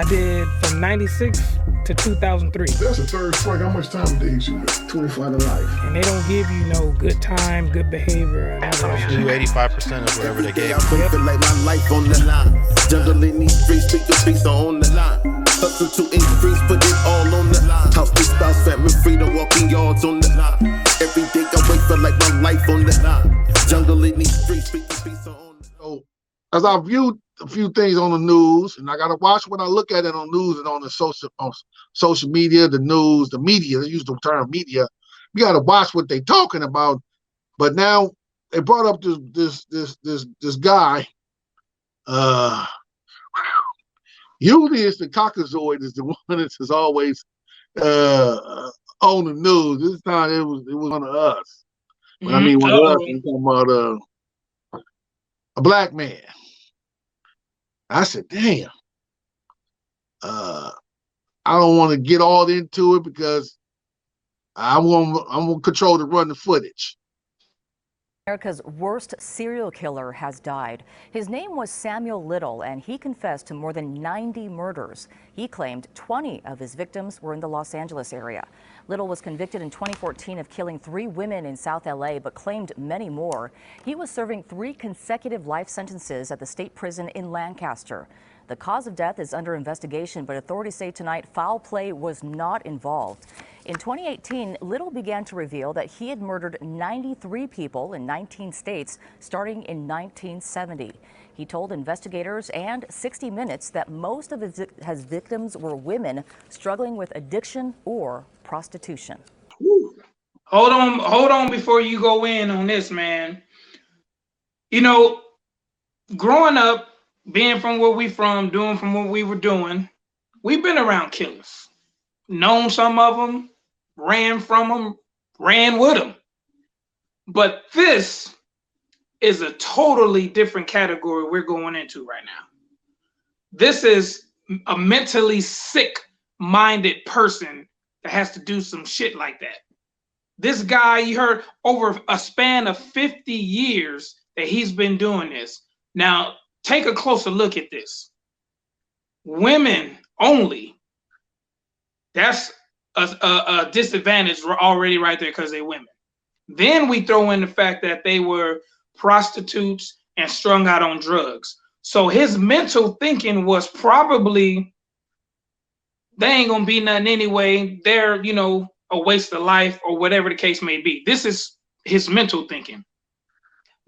I did from 96 to 2003. That's the third strike. How much time did you get? 25 to life. And they don't give you no good time, good behavior. Do 85% of whatever they gave. I feel like my life on the line. Jungle in these streets, speak your piece on the line. Hustle to increase, put it all on the line. House to spouse, family, freedom, walking yards on the line. Every day I wait for like my life on the line. Jungle in these streets, speak your piece on the line. So, as I viewed a few things on the news, and I gotta watch when I look at it on news and on the social media, the news, the media. They use the term media. You gotta watch what they talking about. But now they brought up this guy. Usually it's the Caucasoid is the one that's always on the news. This time it was one of us. But I mean, one of us, we're talking about a black man. I said, damn. I don't want to get all into it because I'm gonna control the run the footage. America's worst serial killer has died. His name was Samuel Little, and he confessed to more than 90 murders. He claimed 20 of his victims were in the Los Angeles area. Little was convicted in 2014 of killing 3 women in South LA, but claimed many more. He was serving 3 consecutive life sentences at the state prison in Lancaster. The cause of death is under investigation, but authorities say tonight foul play was not involved. In 2018, Little began to reveal that he had murdered 93 people in 19 states starting in 1970. He told investigators and 60 Minutes that most of his victims were women struggling with addiction or prostitution. Hold on before you go in on this, man. You know, growing up, being from where we from, doing from what we were doing, we've been around killers. Known some of them, ran from them, ran with them. But this is a totally different category we're going into right now. This is a mentally sick-minded person that has to do some shit like that. This guy, you heard, over a span of 50 years that he's been doing this. Now, take a closer look at this. Women only. That's a disadvantage already right there because they're women. Then we throw in the fact that they were prostitutes and strung out on drugs. So his mental thinking was probably, they ain't gonna be nothing anyway. They're, a waste of life or whatever the case may be. This is his mental thinking.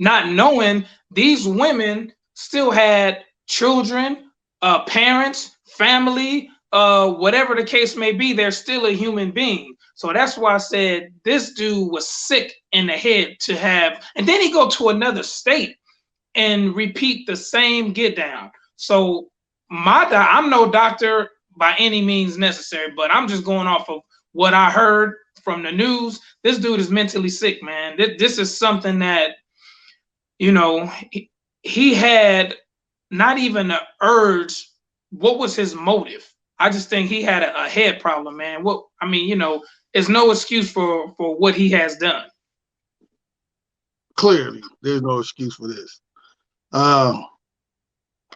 Not knowing these women still had children, parents, family, whatever the case may be, they're still a human being. So that's why I said this dude was sick in the head to have, and then he go to another state and repeat the same get down. So I'm no doctor by any means necessary, but I'm just going off of what I heard from the news. This dude is mentally sick, man. This is something that, he had not even an urge. What was his motive? I just think he had a head problem, man. There's no excuse for what he has done. Clearly, there's no excuse for this. I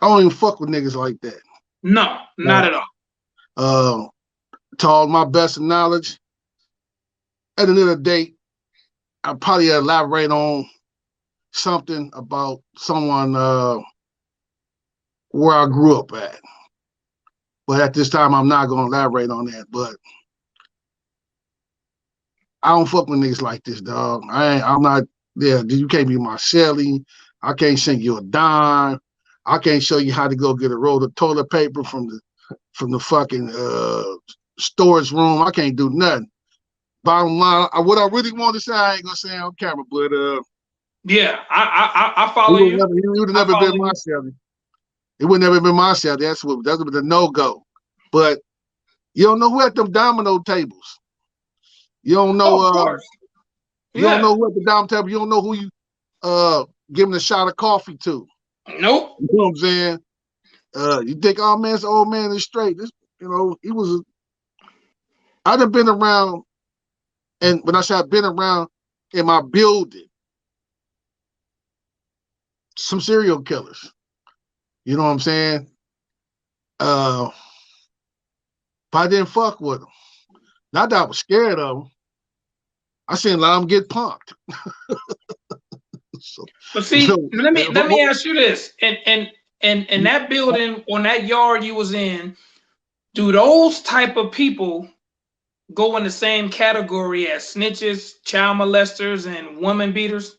don't even fuck with niggas like that. No, not at all. To all my best of knowledge, at another date, I probably elaborate on something about someone where I grew up at. But at this time, I'm not going to elaborate on that. But I don't fuck with niggas like this, dog. I'm not there. You can't be my celly. I can't send you a dime. I can't show you how to go get a roll of toilet paper from the fucking storage room. I can't do nothing. Bottom line, what I really want to say, I ain't gonna say on camera, but yeah, I follow you. You would have never been my celly. It would never been my celly. That's the no-go. But you don't know who at them domino tables. You don't know. Of course. You don't know who at the domino table. You don't know who you giving a shot of coffee to. Nope. You know what I'm saying? You think, oh man, this old man is straight. This, he was. I'd have been around, and when I say I've been around in my building, some serial killers. You know what I'm saying? but I didn't fuck with them. Not that I was scared of them. I seen a lot of them get punked. So, but see, let me ask you this: and that building on that yard you was in, do those type of people go in the same category as snitches, child molesters, and woman beaters?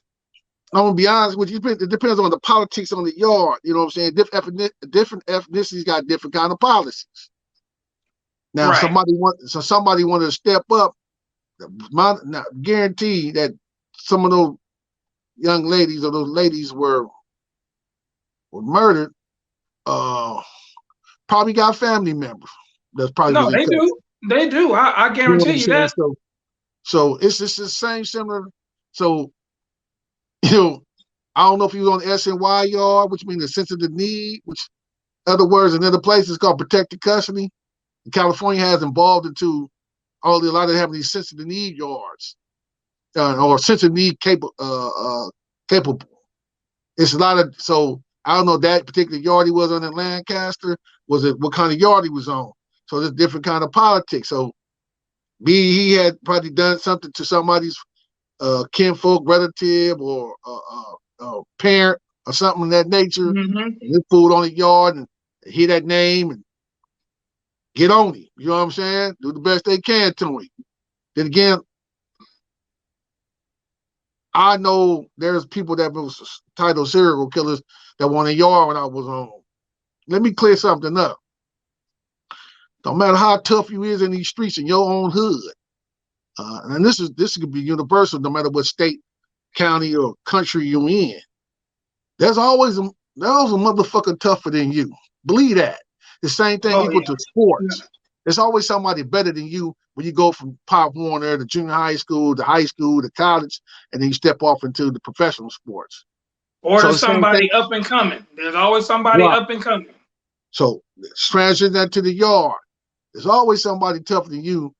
I'm gonna be honest with you. It depends on the politics on the yard. You know what I'm saying? Different ethnicities got different kind of policies. Now, right. somebody wanted to step up. Guarantee that some of those young ladies or those ladies were murdered. Probably got family members. That's probably no. They do. They do. I guarantee you that. So it's just the same similar. So. I don't know if you was on the SNY yard, which means the sensitive need, which other words in other places called protected custody. And California has involved into a lot of having these sensitive need yards or sensitive need capable. It's a lot of, so I don't know that particular yard he was on in Lancaster, was it what kind of yard he was on. So there's different kind of politics. So he had probably done something to somebody's kinfolk, relative, or parent, or something of that nature. And this food on the yard and hear that name and get on him. You know what I'm saying? Do the best they can to him. Then again, I know there's people that was titled serial killers that were on the yard when I was on. Let me clear something up. Don't matter how tough you is in these streets in your own hood. And this could be universal, no matter what state, county, or country you're in. There's always a motherfucker tougher than you. Believe that. The same thing equal to sports. Yeah. There's always somebody better than you when you go from Pop Warner to junior high school to college, and then you step off into the professional sports. Or there's somebody up and coming. There's always somebody up and coming. So transition that to the yard. There's always somebody tougher than you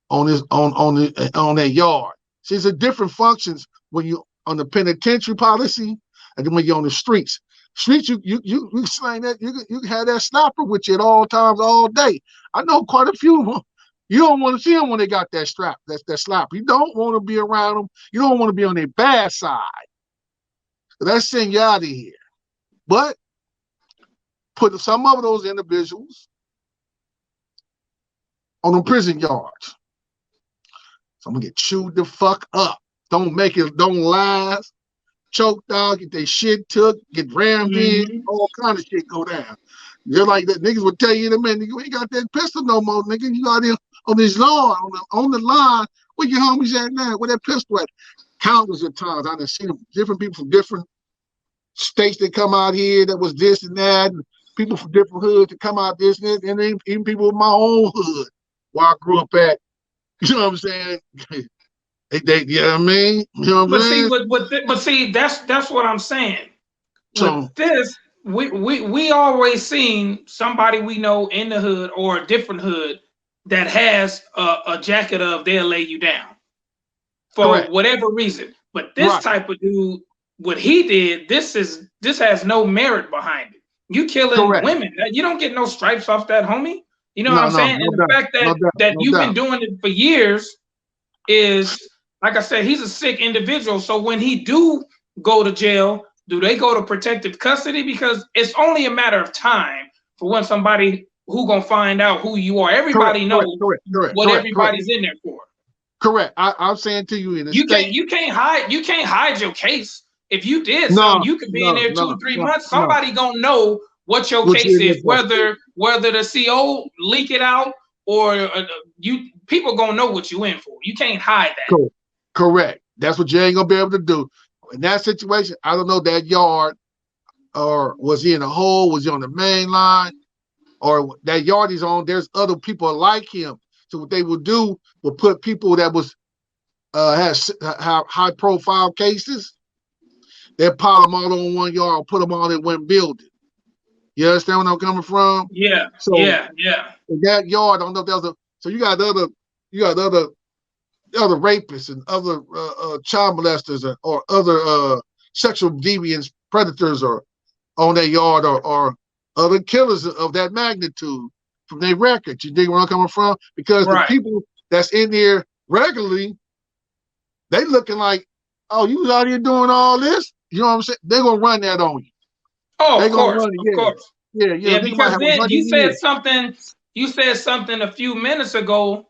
on that yard. See, it's a different functions when you on the penitentiary policy and then when you're on the streets. Streets, you slang that you can have that sniper with you at all times, all day. I know quite a few of them. You don't want to see them when they got that strap. That's that slapper. You don't want to be around them. You don't want to be on their bad side. So let's send you out of here. But put some of those individuals on the prison yards. So I'm gonna get chewed the fuck up. Don't last. Choked out, get their shit took, get rammed in, all kind of shit go down. Just like that, niggas would tell you in a minute, you ain't got that pistol no more, nigga. You out there on this lawn, on the line. Where your homies at now? Where that pistol at? Countless of times I done seen different people from different states that come out here that was this and that, and people from different hoods that come out this and that, and even people in my own hood where I grew up at. You know what I'm saying? You know what I mean? You know what I'm saying? But see, that's what I'm saying. So, with this, we always seen somebody we know in the hood or a different hood that has a jacket of they'll lay you down for whatever reason. But this type of dude, what he did, this has no merit behind it. You killing women, you don't get no stripes off that, homie. You know what I'm saying? And the fact that you've been doing it for years is, like I said, he's a sick individual. So when he do go to jail, do they go to protective custody? Because it's only a matter of time for when somebody who gonna find out who you are. Everybody knows what everybody's in there for. Correct. I'm saying to you, you can't hide your case. If you did something, you could be in there 2 or 3 months. Somebody gonna know what your case is, whether the CO leak it out or people gonna know what you in for. You can't hide that. Correct. That's what you ain't gonna be able to do. In that situation, I don't know that yard, or was he in a hole, was he on the main line, or that yard he's on, there's other people like him. So what they would do would put people that was have high profile cases, they'd pile them all on one yard, put them all in one building. You understand where I'm coming from? Yeah. So yeah. In that yard, I don't know if there's so you got other rapists and other child molesters or other sexual deviants, predators, or on that yard, or other killers of that magnitude. from their records. You dig where I'm coming from? Because the people that's in there regularly, they looking like, oh, you was out here doing all this? You know what I'm saying? They're gonna run that on you. Oh, they of course, run it, of course. Yeah, because then you said something a few minutes ago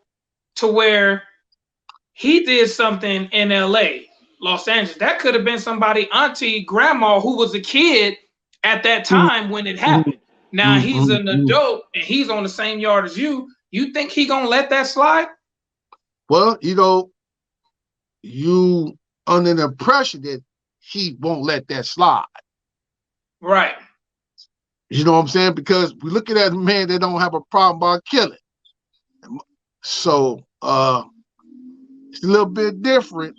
to where he did something in LA, Los Angeles. That could have been somebody, auntie, grandma, who was a kid at that time when it happened. Now he's an adult and he's on the same yard as you. You think he gonna let that slide? Well, you know, you under the impression that he won't let that slide. Right. You know what I'm saying? Because we looking at a man that don't have a problem about killing. So it's a little bit different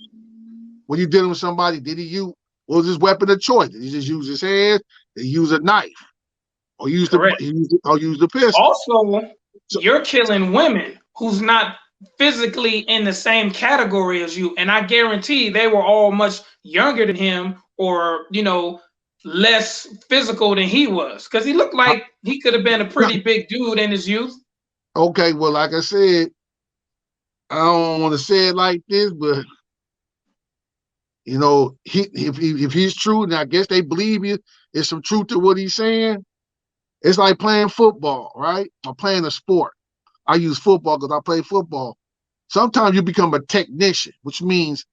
when you're dealing with somebody. Did he use, what was his weapon of choice? Did he just use his hand? Did he use a knife? Or use the pistol? Also, you're killing women who's not physically in the same category as you, and I guarantee they were all much younger than him, or you know, less physical than he was, because he looked like he could have been a pretty big dude in his youth. Okay, well, like I said, I don't want to say it like this, but you know, if he's true, and I guess they believe there's some truth to what he's saying. It's like playing football, right? Or playing a sport. I use football because I play football. Sometimes you become a technician, which means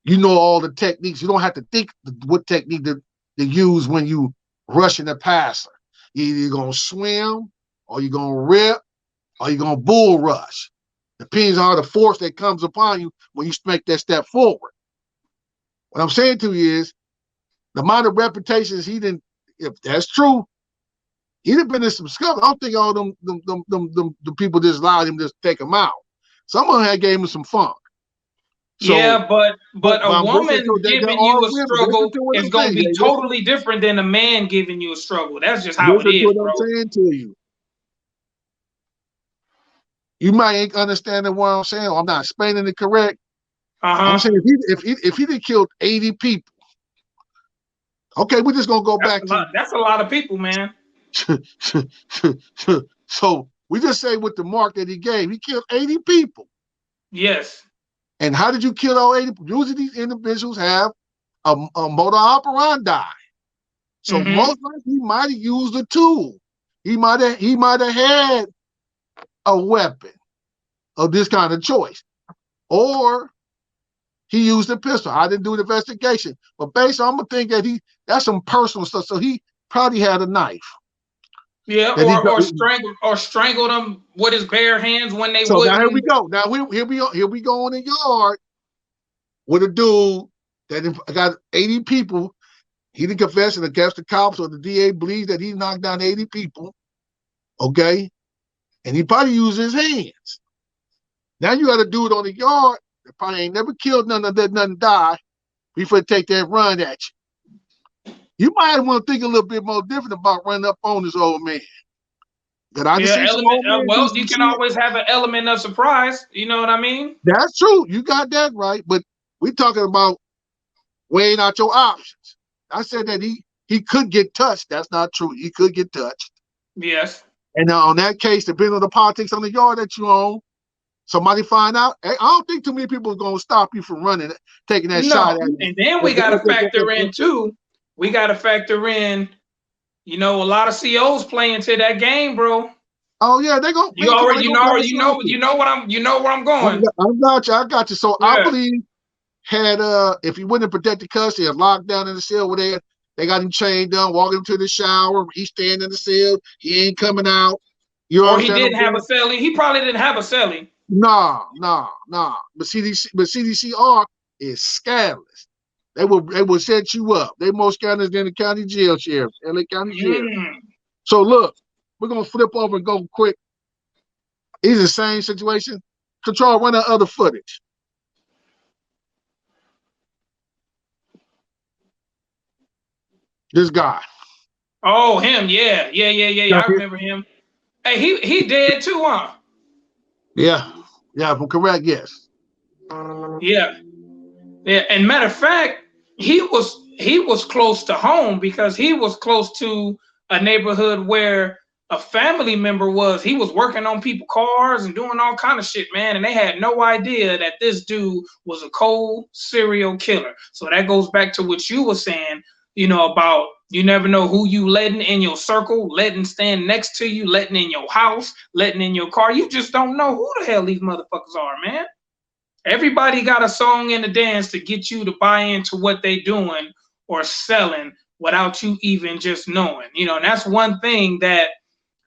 you know all the techniques. You don't have to think what technique to use when you rushing the passer. You're either going to swim, or you're going to rip, or you're going to bull rush. Depends on the force that comes upon you when you make that step forward. What I'm saying to you is, the amount of reputations he didn't, if that's true, he'd have been in some scuffle. I don't think all the people just allowed him to just take him out. Someone had gave him some funk. So, yeah, but a woman giving you a struggle is going to be totally different than a man giving you a struggle. That's just how it is, bro. I'm saying to you. You might ain't understanding what I'm saying. Or I'm not explaining it correct. I'm saying if he did killed 80 people, okay, we're just gonna go back to that's a lot of people, man. So we just say with the mark that he gave, he killed 80 people. Yes. And how did you kill all 80 people? Usually these individuals have a motor operandi. So most likely he might have used a tool. He might have had a weapon of this kind of choice. Or he used a pistol. I didn't do the investigation. But basically, I'm gonna think that that's some personal stuff. So he probably had a knife. Yeah, or strangled him with his bare hands when they. So now here we go. Now here we go in the yard with a dude that got 80 people. He didn't confess it against the cops, or the DA believes that he knocked down 80 people. Okay, and he probably used his hands. Now you got a dude on the yard that probably ain't never killed none of that, nothing die before they take that run at you. You might want to think a little bit more different about running up on this old man. Well, you can always have an element of surprise. You know what I mean? That's true. You got that right. But we're talking about weighing out your options. I said that he could get touched. That's not true. He could get touched. Yes. And now on that case, depending on the politics on the yard that you own, somebody find out. I don't think too many people are going to stop you from running, taking that shot at you. And then we got to factor in too. We got to factor in, you know, a lot of COs playing to that game, bro. Oh yeah, they go. You already know where I'm going. I got you. So yeah. I believe if he wouldn't have protected custody and locked down in the cell where they got him chained down, walking him to the shower. He's staying in the cell. He ain't coming out. Or he didn't have a cellie. He probably didn't have a cellie. Nah. But CDCR is scandalous. They will set you up. They more scandalous than the county jail sheriff, LA County Jail. So look, we're gonna flip over and go quick. It's the same situation. Control, run that other footage. This guy. Oh, him, yeah. I remember him. Hey, he dead too, huh? Yeah, if I'm correct, yes. Yeah. And matter of fact, he was close to home because he was close to a neighborhood where a family member he was working on people's cars and doing all kind of shit, man, and they had no idea that this dude was a cold serial killer. So that goes back to what you were saying, about you never know who you letting in your circle, letting stand next to you, letting in your house, letting in your car. You just don't know who the hell these motherfuckers are, man. Everybody got a song and a dance to get you to buy into what they doing or selling without you even just knowing, and that's one thing that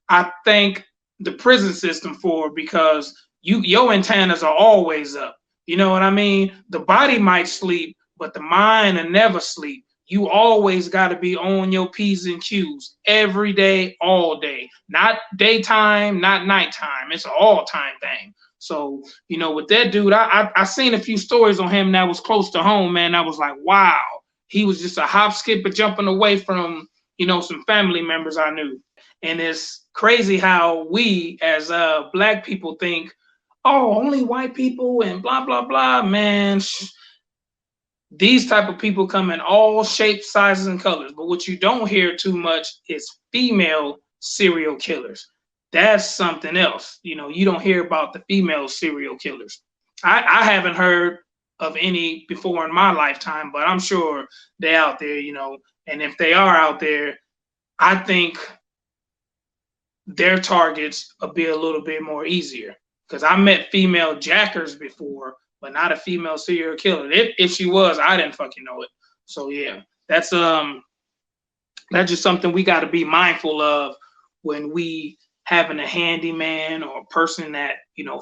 I thank the prison system for, because your antennas are always up. You know what I mean? The body might sleep, but the mind will never sleep. You always got to be on your P's and Q's every day, all day. Not daytime, not nighttime. It's an all-time thing. So, with that dude, I seen a few stories on him that was close to home, man. I was like, wow. He was just a hop, skip, and jumping away from, some family members I knew. And it's crazy how we as Black people think, oh, only white people and blah, blah, blah. Man, these type of people come in all shapes, sizes, and colors. But what you don't hear too much is female serial killers. That's something else. You don't hear about the female serial killers. I haven't heard of any before in my lifetime, but I'm sure they're out there, and if they are out there, I think their targets will be a little bit more easier, because I met female jackers before, but not a female serial killer. If she was, I didn't fucking know it. So yeah, that's just something we got to be mindful of when we having a handyman or a person that,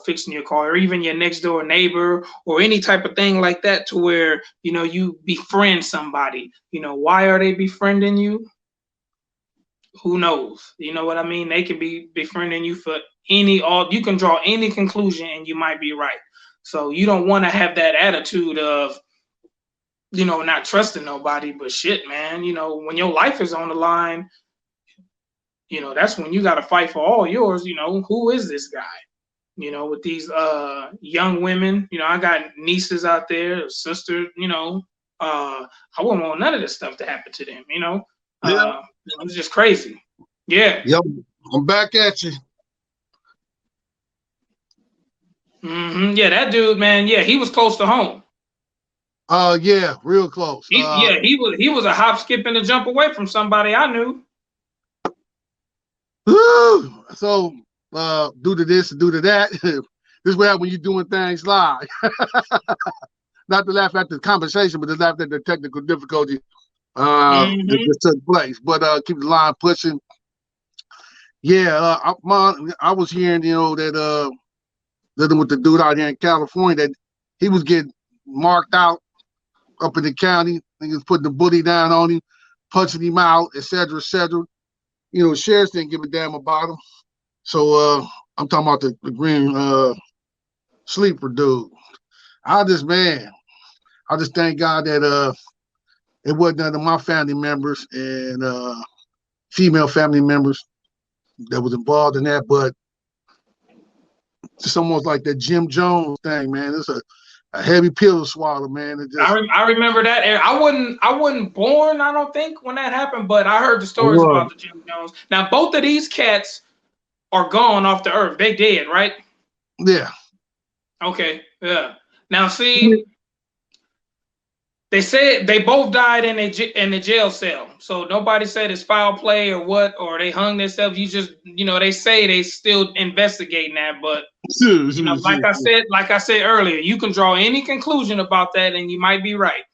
fixing your car, or even your next door neighbor or any type of thing like that, to where, you befriend somebody. Why are they befriending you? Who knows? You know what I mean? They can be befriending you for you can draw any conclusion and you might be right. So you don't want to have that attitude of, not trusting nobody, but shit, man, when your life is on the line, that's when you got to fight for all yours. Who is this guy? With these young women, I got nieces out there, sisters, I wouldn't want none of this stuff to happen to them, Yeah. It's just crazy. Yeah. Yep. I'm back at you. Yeah, that dude, man. Yeah, he was close to home. Yeah, real close. He was a hop, skip, and a jump away from somebody I knew. So, due to this, due to that, this is what happens when you're doing things live. Not to laugh at the conversation, but to laugh at the technical difficulty that just took place. But keep the line pushing. Yeah, I was hearing, that living with the dude out here in California, that he was getting marked out up in the county. He was putting the bully down on him, punching him out, et cetera, et cetera. Sheriffs didn't give a damn about him. So I'm talking about the green sleeper dude. I just thank God that it wasn't none of my family members and female family members that was involved in that, but it's almost like that Jim Jones thing, man. It's a heavy pill to swallow, man. I remember that. I wasn't born, I don't think, when that happened, but I heard the stories about the Jim Jones. Now, both of these cats are gone off the earth. They dead, right? Yeah. Okay. Yeah. Now, see, they said they both died in the jail cell. So nobody said it's foul play or what, or they hung themselves. You just, they say they still investigating that, but like I said earlier, you can draw any conclusion about that, and you might be right.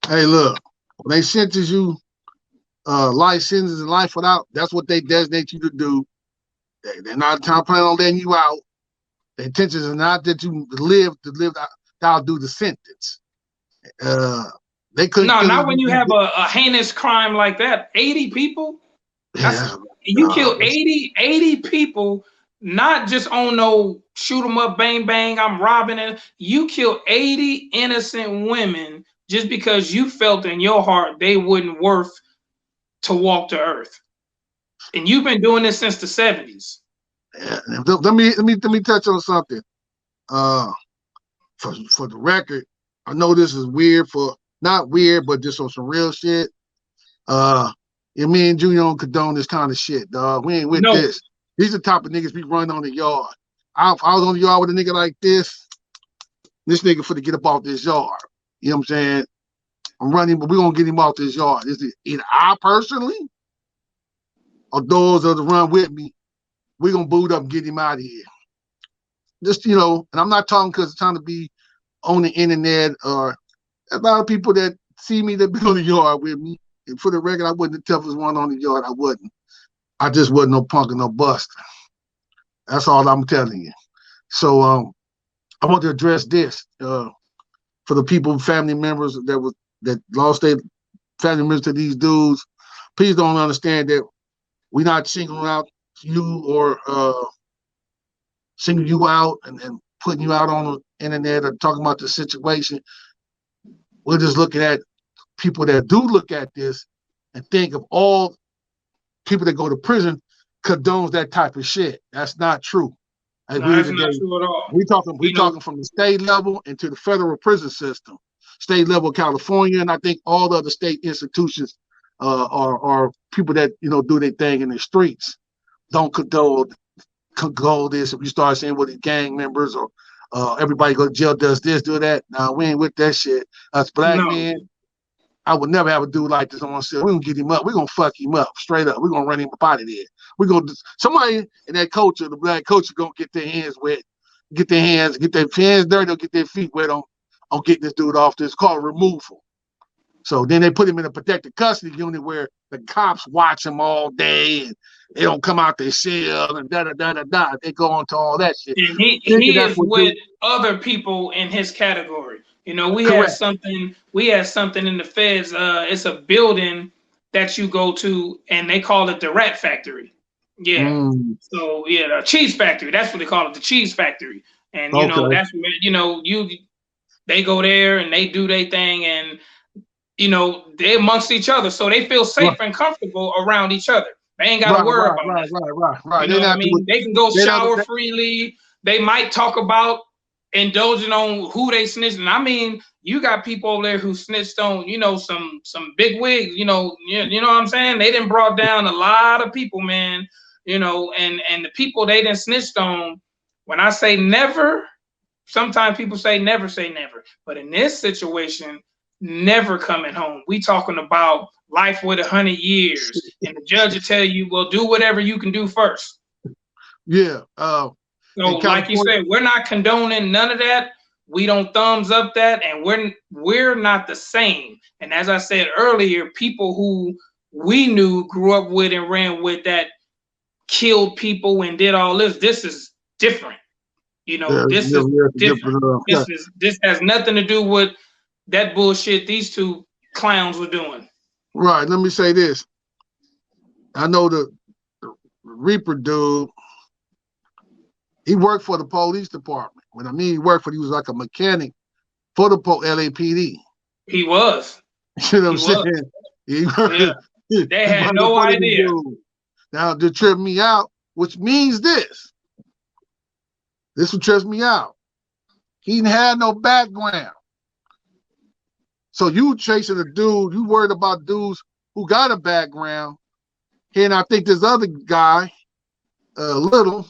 Hey, look, when they sentence you life sentences and life without, that's what they designate you to do. They're not planning on letting you out. The intention is not that you live out do the sentence. They couldn't. No, not when you have a heinous crime like that. 80 people. You kill 80 people, not just on no shoot them up, bang bang, I'm robbing it. You kill 80 innocent women just because you felt in your heart they wouldn't worth to walk the earth. And you've been doing this since the 70s. Yeah, let me touch on something. For the record, I know this is weird, not weird, but just on some real shit. And me and Junior don't condone this kind of shit, dog. We ain't with No. this. These are the type of niggas we run on the yard. If I was on the yard with a nigga like this nigga finna get up off this yard. You know what I'm saying? I'm running, but we're gonna get him off this yard. Is it either I personally or those that run with me, we're gonna boot up and get him out of here. Just, you know, and I'm not talking because I'm trying to be on the internet or a lot of people that see me that be on the yard with me. And for the record, I wasn't the toughest one on the yard. I wasn't. I just wasn't no punk and no buster. That's all I'm telling you. So I want to address this for the people, family members that lost their family members to these dudes. Please don't understand that we're not singling out you or singling you out and putting you out on the internet or talking about the situation. We're just looking at people that do look at this and think of all people that go to prison condones that type of shit. That's not true. No, that's not true at all. We talking from the state level into the federal prison system, state level California, and I think all the other state institutions are people that, you know, do their thing in the streets. Don't condone this. If you start saying what the gang members or everybody go to jail does this, do that. Nah, we ain't with that shit. Us black men, I would never have a dude like this on myself. We're gonna get him up. We're gonna fuck him up straight up. We're gonna run him up out of there. We're gonna somebody in that culture, the black culture, gonna get their hands wet, get their hands dirty, or get their feet wet on getting this dude off. This called removal. So then they put him in a protected custody unit where the cops watch him all day and they don't come out their cell and da da da da da. They go on to all that shit. And he is with other people in his category. You know, we had something in the feds. It's a building that you go to and they call it the Rat Factory. Yeah. So yeah, the cheese factory. That's what they call it, the cheese factory. And you know, that's where, you know, they go there and they do their thing, and you know, they're amongst each other, so they feel safe and comfortable around each other. They ain't got to worry about that. Right. You know what I mean? They can go shower freely. They might talk about indulging on who they snitching. I mean, you got people over there who snitched on, you know, some big wigs. You know what I'm saying? They done brought down a lot of people, man. You know, and the people they done snitched on. When I say never, sometimes people say never, but in this situation, never coming home. We talking about life with 100 years, and the judge will tell you, well, do whatever you can do first. Yeah. So like you said, we're not condoning none of that. We don't thumbs up that, and we're not the same. And as I said earlier, people who we knew, grew up with, and ran with that killed people and did all this. This is different. You know, this is different. This has nothing to do with that bullshit these two clowns were doing. Right. Let me say this. I know the Reaper dude, he worked for the police department. When I mean he worked for, he was like a mechanic for the LAPD. He was. You know what I'm saying? They had no idea. Now, to trip me out, which means this. This would trip me out. He didn't have no background. So you chasing a dude, you worried about dudes who got a background. And I think this other guy, Little,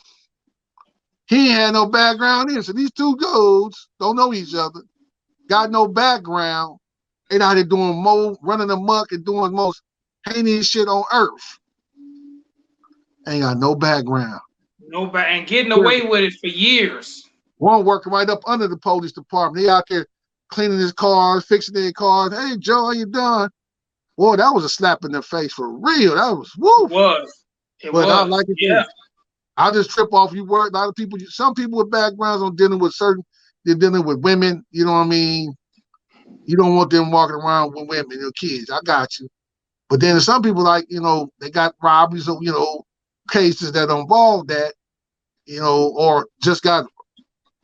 he ain't had no background either. So these two dudes don't know each other, got no background, and out here doing running amok and doing the most heinous shit on earth. Ain't got no background. And getting away with it for years. One working right up under the police department. He out there cleaning his cars, fixing their cars. Hey, Joe, how you doing? Boy, that was a slap in the face for real. That was woo. It was. I like it. Yeah. I just trip off. You work. A lot of people. Some people with backgrounds on dealing with they're dealing with women. You know what I mean? You don't want them walking around with women, your kids. I got you. But then some people, like, you know, they got robberies or, you know, cases that involve that, you know, or just got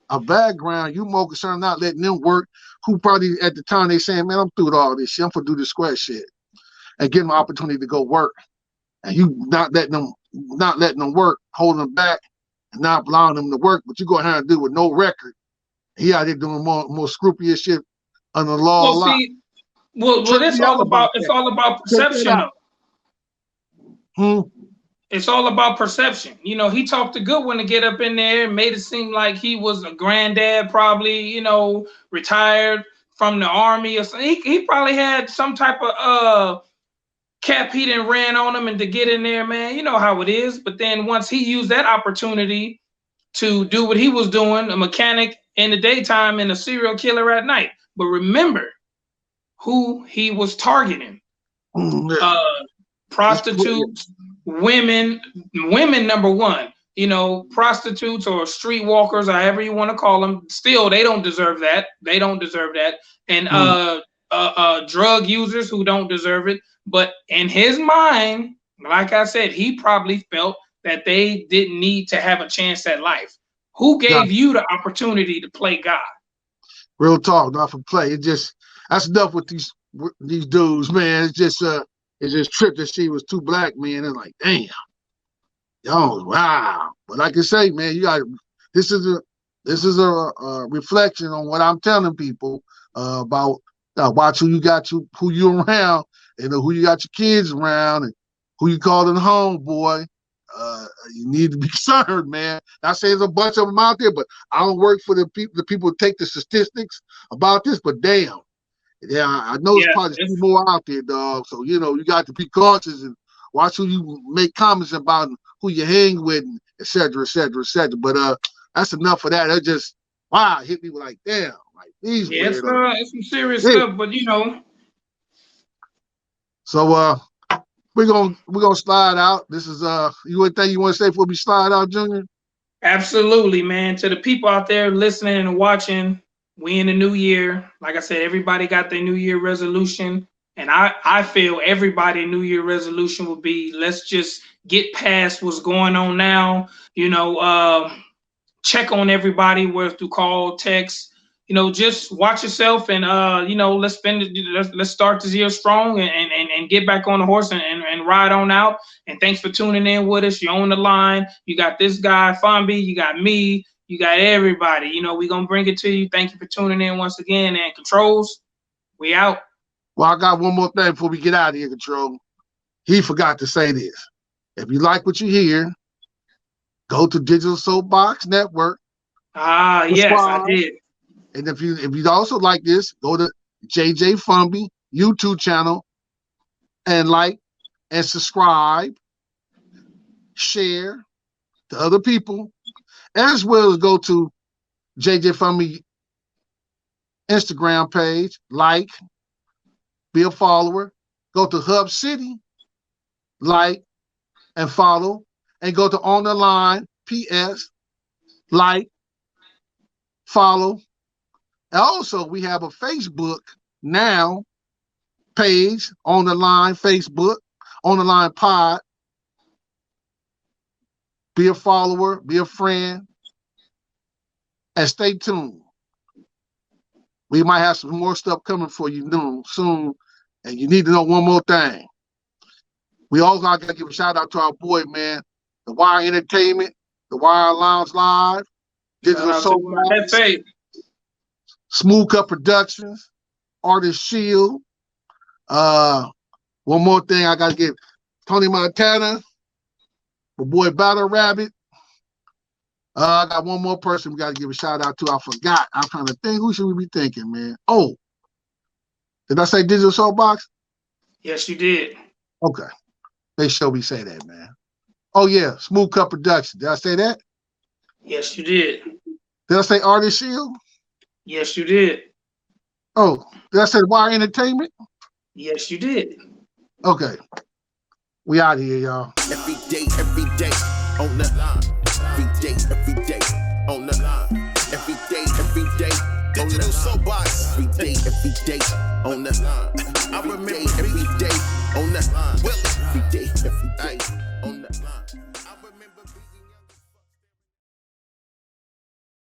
a background. You more concerned not letting them work, who probably at the time they saying, man, I'm through with all this shit. I'm gonna do this square shit and give them an opportunity to go work. And you not letting them work, holding them back and not allowing them to work, but you go ahead and do it with no record. He out there doing more scrupulous shit under the law. Well, it's all about perception. It's all about perception. You know, he talked a good one to get up in there and made it seem like he was a granddad, probably, you know, retired from the army or something. He probably had some type of cap he done ran on him and to get in there, man. You know how it is. But then once he used that opportunity to do what he was doing, a mechanic in the daytime and a serial killer at night. But remember who he was targeting. Prostitutes, women, number one. You know, prostitutes or streetwalkers, however you want to call them, still, they don't deserve that. They don't deserve that. And drug users who don't deserve it. But in his mind, like I said, he probably felt that they didn't need to have a chance at life. Who gave you the opportunity to play God? Real talk, not for play. It just, that's enough with these dudes, man. It's just tripped that she was too black, man. It's like, damn. Yo, wow. But like I say, man, you got this is a reflection on what I'm telling people about watch who you around, and who you got your kids around, and who you calling home, boy. You need to be concerned, man. Not saying there's a bunch of them out there, but I don't work for the people who take the statistics about this, but damn. Yeah, I know there's probably more out there, dog. So, you know, you got to be cautious and watch who you make comments about and who you hang with, and et cetera, et cetera, et cetera. But that's enough of that. That just, wow, hit me like, damn. Like, these weirdos. It's some serious stuff, but, you know. So, we're gonna slide out. This is you anything you want to say before we slide out, Junior? Absolutely, man. To the people out there listening and watching, we in the new year. Like I said, everybody got their New Year resolution, and I feel everybody New Year resolution would be, let's just get past what's going on now. You know, check on everybody, whether through call, text. You know, just watch yourself, and you know, let's start this year strong and get back on the horse and ride on out. And thanks for tuning in with us. You're on the line. You got this guy, Fambi. You got me. You got everybody. You know, we're gonna bring it to you. Thank you for tuning in once again. And Controls, we out. Well, I got one more thing before we get out of here, Control. He forgot to say this. If you like what you hear, go to Digital Soapbox Network. Yes, I did. And if you also like this, go to JJ Fambi YouTube channel and like and subscribe, share to other people, as well as go to JJ Fambi Instagram page, like, be a follower, go to Hub City, like and follow, and go to On the Line PS, like, follow. And also, we have a Facebook now page, On the Line Facebook, On the Line Pod. Be a follower, be a friend, and stay tuned. We might have some more stuff coming for you soon. And you need to know one more thing. We also got to give a shout out to our boy, man, The Wire Entertainment, The Wire Lounge Live, Digital Soapbox, Smooth Cut Productions, Artist Shield. One more thing I got to give Tony Montana, my boy Battle Rabbit. I got one more person we got to give a shout out to. I forgot. I'm trying to think. Who should we be thinking, man? Oh, did I say Digital Soapbox? Yes, you did. Okay. Make sure we say that, man. Oh, yeah. Smooth Cut Productions. Did I say that? Yes, you did. Did I say Artist Shield? Yes, you did. Oh, did I say Wire Entertainment? Yes, you did. Okay. We out here, y'all. Every day on the line. Every day on the line. Every day Digital Soapbox. Every day on the line. I remain every day